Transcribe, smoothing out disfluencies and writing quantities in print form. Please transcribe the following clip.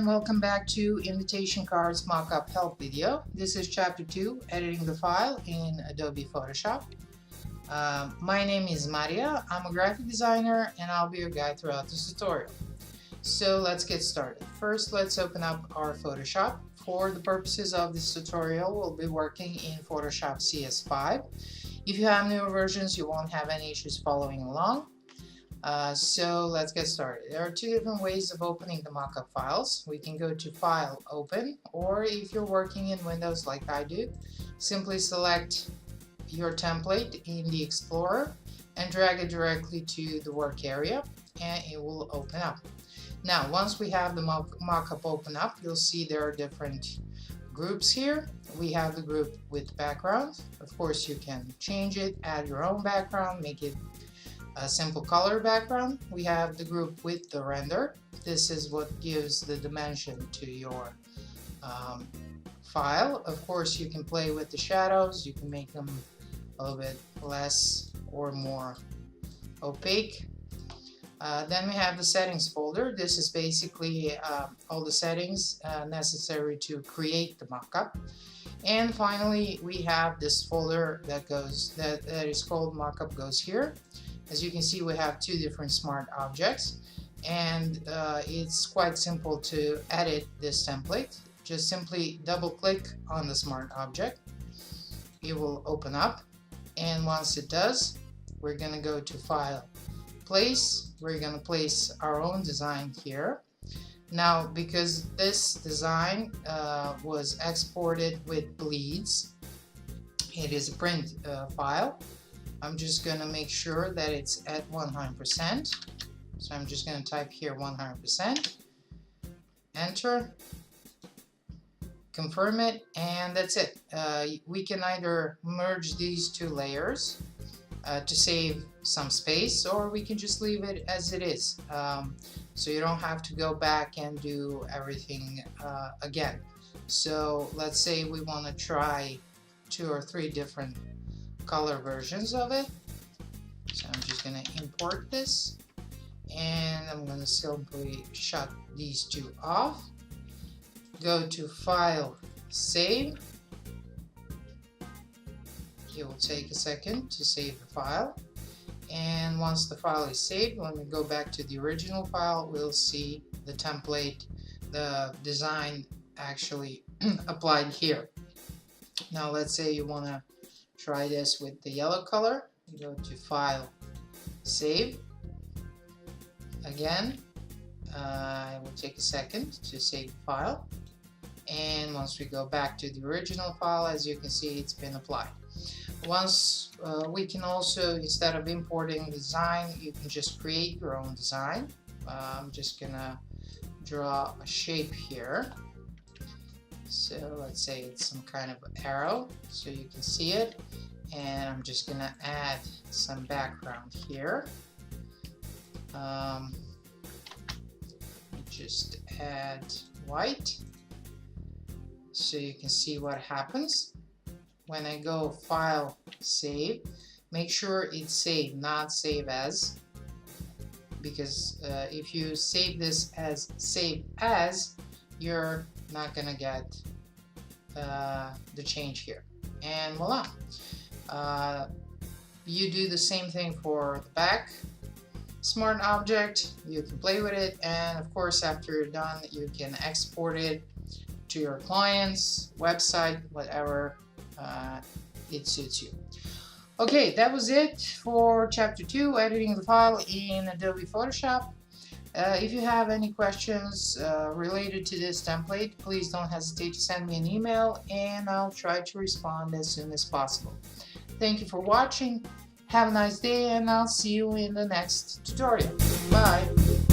and welcome back to Invitation Cards Mockup Help video. This is Chapter 2, Editing the File in Adobe Photoshop. My name is Maria, I'm a graphic designer and I'll be your guide throughout this tutorial. So let's get started. First, let's open up our Photoshop. For the purposes of this tutorial, we'll be working in Photoshop CS5. If you have newer versions, you won't have any issues following along. So let's get started. There are two different ways of opening the mockup files. We can go to File, Open, or if you're working in Windows like I do, simply select your template in the Explorer and drag it directly to the work area and it will open up. Now once we have the mockup open up, you'll see there are different groups here. We have the group with background. Of course you can change it, add your own background, make it a simple color background. We have the group with the render. This is what gives the dimension to your file. Of course you can play with the shadows, you can make them a little bit less or more opaque. Then we have the settings folder. This is basically all the settings necessary to create the mockup. And finally we have this folder that is called Mockup Goes Here. As you can see, we have two different smart objects, and it's quite simple to edit this template. Just simply double click on the smart object, it will open up, and once it does, we're gonna go to File, Place. We're gonna place our own design here. Now because this design was exported with bleeds, it is a print file. I'm just going to make sure that it's at 100%. So I'm just going to type here 100%. Enter. Confirm it, and that's it. We can either merge these two layers to save some space, or we can just leave it as it is. So you don't have to go back and do everything again. So let's say we want to try 2 or 3 different color versions of it. So I'm just going to import this and I'm going to simply shut these two off. Go to File, Save. It will take a second to save the file, and once the file is saved, when we go back to the original file, we'll see the template, the design actually applied here. Now let's say you want to try this with the yellow color. You go to File, Save. Again, it will take a second to save the file, and once we go back to the original file, as you can see, it's been applied. Once we can also, instead of importing the design, you can just create your own design. I'm just gonna draw a shape here. So let's say it's some kind of arrow so you can see it, and I'm just gonna add some background here. Just add white so you can see what happens when I go File, Save. Make sure it's Save, not Save As, because if you save this as Save As, you're not gonna get the change here, and voila. You do the same thing for the back smart object. You can play with it, and of course after you're done you can export it to your client's website, whatever it suits you. Okay, that was it for Chapter 2, Editing the File in Adobe Photoshop. If you have any questions related to this template, please don't hesitate to send me an email and I'll try to respond as soon as possible. Thank you for watching. Have a nice day and I'll see you in the next tutorial. Bye!